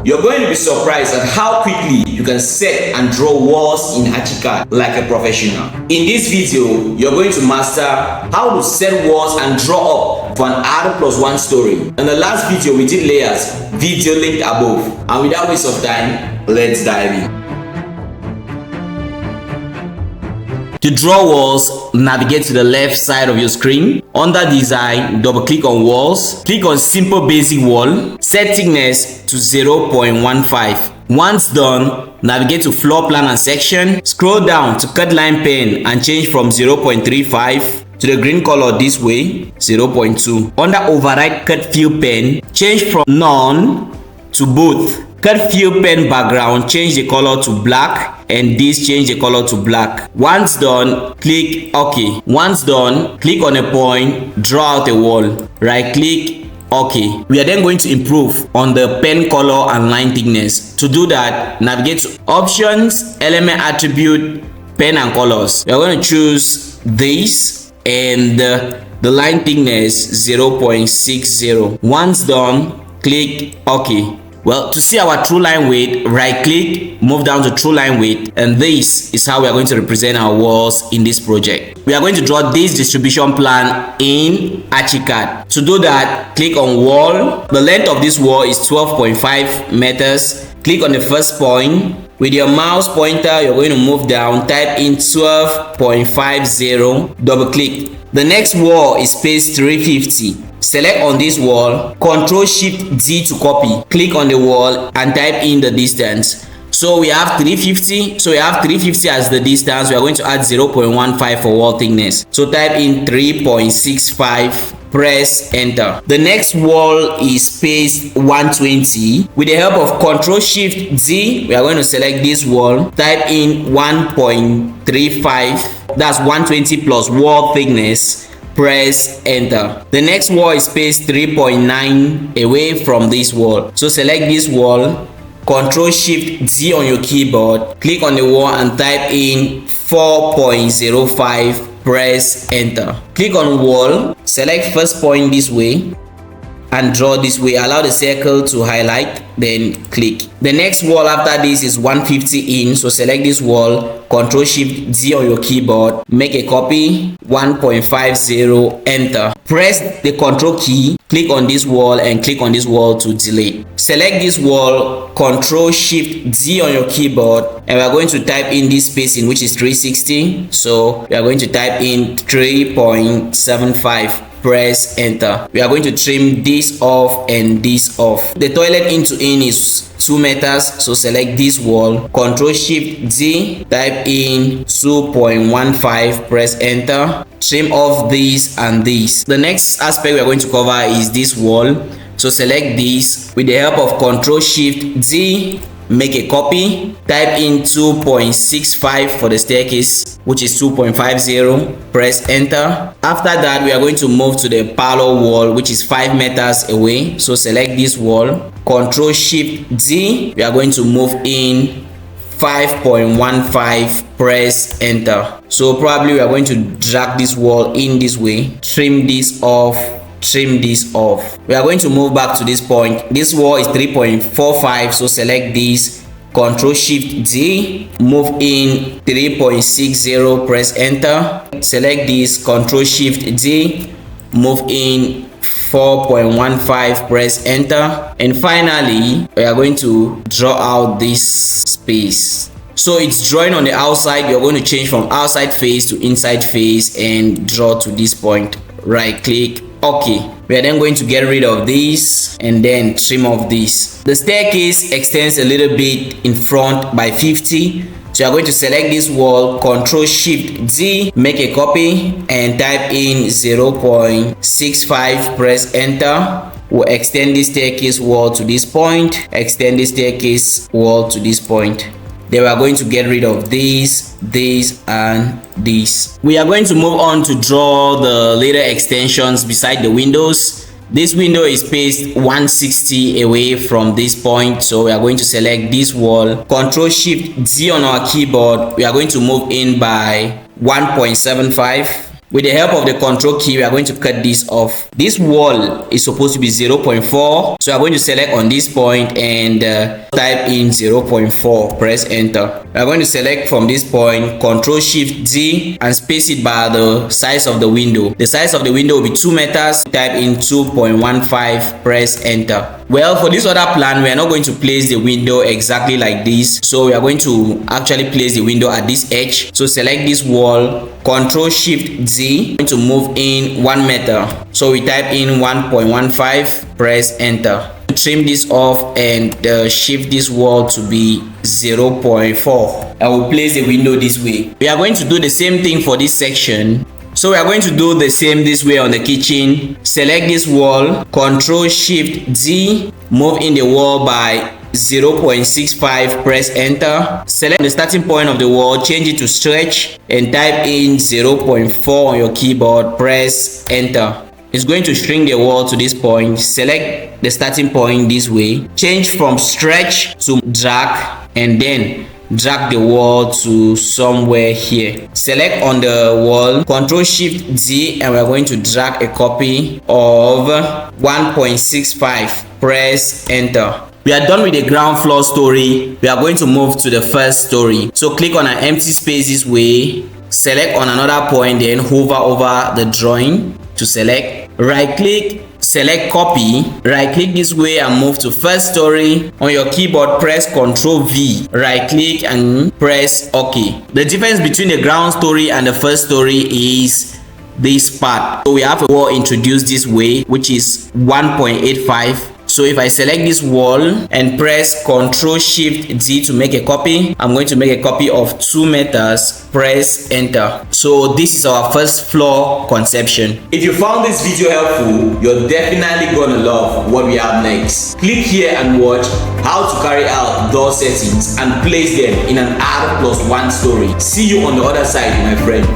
You're going to be surprised at how quickly you can set and draw walls in ArchiCAD like a professional. In this video, you're going to master how to set walls and draw up for an R+1 story. In the last video, we did layers, video linked above. And without waste of time, let's dive in. To draw walls, navigate to the left side of your screen. Under design, double click on walls. Click on simple basic wall. Set thickness to 0.15. Once done, navigate to floor plan and section. Scroll down to cut line pen and change from 0.35 to the green color this way, 0.2. Under override cut fill pen, change from none to both. Cut fill pen background, change the color to black, and this change the color to black. Once done, click OK. Once done, click on a point, draw out a wall. Right click, OK. We are then going to improve on the pen color and line thickness. To do that, navigate to Options, Element Attribute, Pen and Colors. We are going to choose this and the line thickness 0.60. Once done, click OK. Well, to see our true line width, right click, move down to true line width, and this is how we are going to represent our walls in this project. We are going to draw this distribution plan in ArchiCAD. To do that, click on wall. The length of this wall is 12.5 meters. Click on the first point. With your mouse pointer, you're going to move down, type in 12.50, double click. The next wall is space 350. Select on this wall, Ctrl+Shift+D to copy. Click on the wall and type in the distance. So we have 350. So we have 350 as the distance. We are going to add 0.15 for wall thickness. So type in 3.65. Press enter. The next wall is space 120. With the help of Ctrl+Shift+D, we are going to select this wall. Type in 1.35. That's 120 plus wall thickness. Press enter. The next wall is space 3.9 away from this wall. So select this wall, Ctrl+Shift+D on your keyboard, click on the wall and type in 4.05. Press enter. Click on wall, select first point this way and draw this way. Allow the circle to highlight, then click. The next wall after this is 150 in, so select this wall, Ctrl+Shift+D on your keyboard, make a copy, 1.50, enter. Press the Ctrl key, click on this wall and click on this wall to delete. Select this wall, Ctrl+Shift+D on your keyboard, and we are going to type in this spacing, which is 360. So we are going to type in 3.75. Press enter. We are going to trim this off and this off. The toilet into in is 2 meters, so select this wall, Ctrl+Shift+D, type in 2.15, press enter. Trim off this and this. The next aspect we are going to cover is this wall, so select this. With the help of Ctrl+Shift+D, make a copy, type in 2.65 for the staircase, which is 2.50, press enter. After that, we are going to move to the parlor wall, which is 5 meters away, so select this wall, Ctrl+Shift+D, we are going to move in 5.15, press enter. So probably we are going to drag this wall in this way, trim this off, trim this off. We are going to move back to this point. This wall is 3.45, so select this, Ctrl+Shift+D, move in 3.60, press enter. Select this, Ctrl+Shift+D, move in 4.15, press enter. And finally, we are going to draw out this space. So it's drawing on the outside. You're going to change from outside face to inside face and draw to this point. Right click, OK. We are then going to get rid of this and then trim off this. The staircase extends a little bit in front by 50. So you are going to select this wall, Ctrl+Shift+D, make a copy and type in 0.65, press enter. We'll extend this staircase wall to this point, extend this staircase wall to this point. Then we are going to get rid of this, and this. We are going to move on to draw the later extensions beside the windows. This window is spaced 160 away from this point, so we are going to select this wall, Ctrl+Shift+D on our keyboard. We are going to move in by 1.75. With the help of the control key, we are going to cut this off. This wall is supposed to be 0.4, so we are going to select on this point and type in 0.4. Press enter. We are going to select from this point, Control Shift Z, and space it by the size of the window. The size of the window will be 2 meters. Type in 2.15. Press enter. Well, for this other plan, we are not going to place the window exactly like this, so we are going to actually place the window at this edge. So select this wall, Control Shift Z, going to move in 1 meter. So we type in 1.15. Press enter. Trim this off and shift this wall to be 0.4. I will place the window this way. We are going to do the same thing for this section. So we are going to do the same this way on the kitchen. Select this wall, Control Shift Z, move in the wall by 0.65. Press enter. Select the starting point of the wall, change it to stretch, and type in 0.4 on your keyboard. Press enter. It's going to shrink the wall to this point. Select the starting point this way, change from stretch to drag, and then drag the wall to somewhere here. Select on the wall, Control Shift Z, and we're going to drag a copy of 1.65. Press enter. We are done with the ground floor story. We are going to move to the first story. So click on an empty space this way, select on another point, then hover over the drawing to select, right click, select copy, right click this way and move to first story. On your keyboard, press Ctrl V, right click and press OK. The difference between the ground story and the first story is this part. So we have a wall introduced this way, which is 1.85. So if I select this wall and press Ctrl Shift Z to make a copy, I'm going to make a copy of 2 meters. Press enter. So this is our first floor conception. If you found this video helpful, you're definitely gonna love what we have next. Click here and watch how to carry out door settings and place them in an R+1 story. See you on the other side, my friend.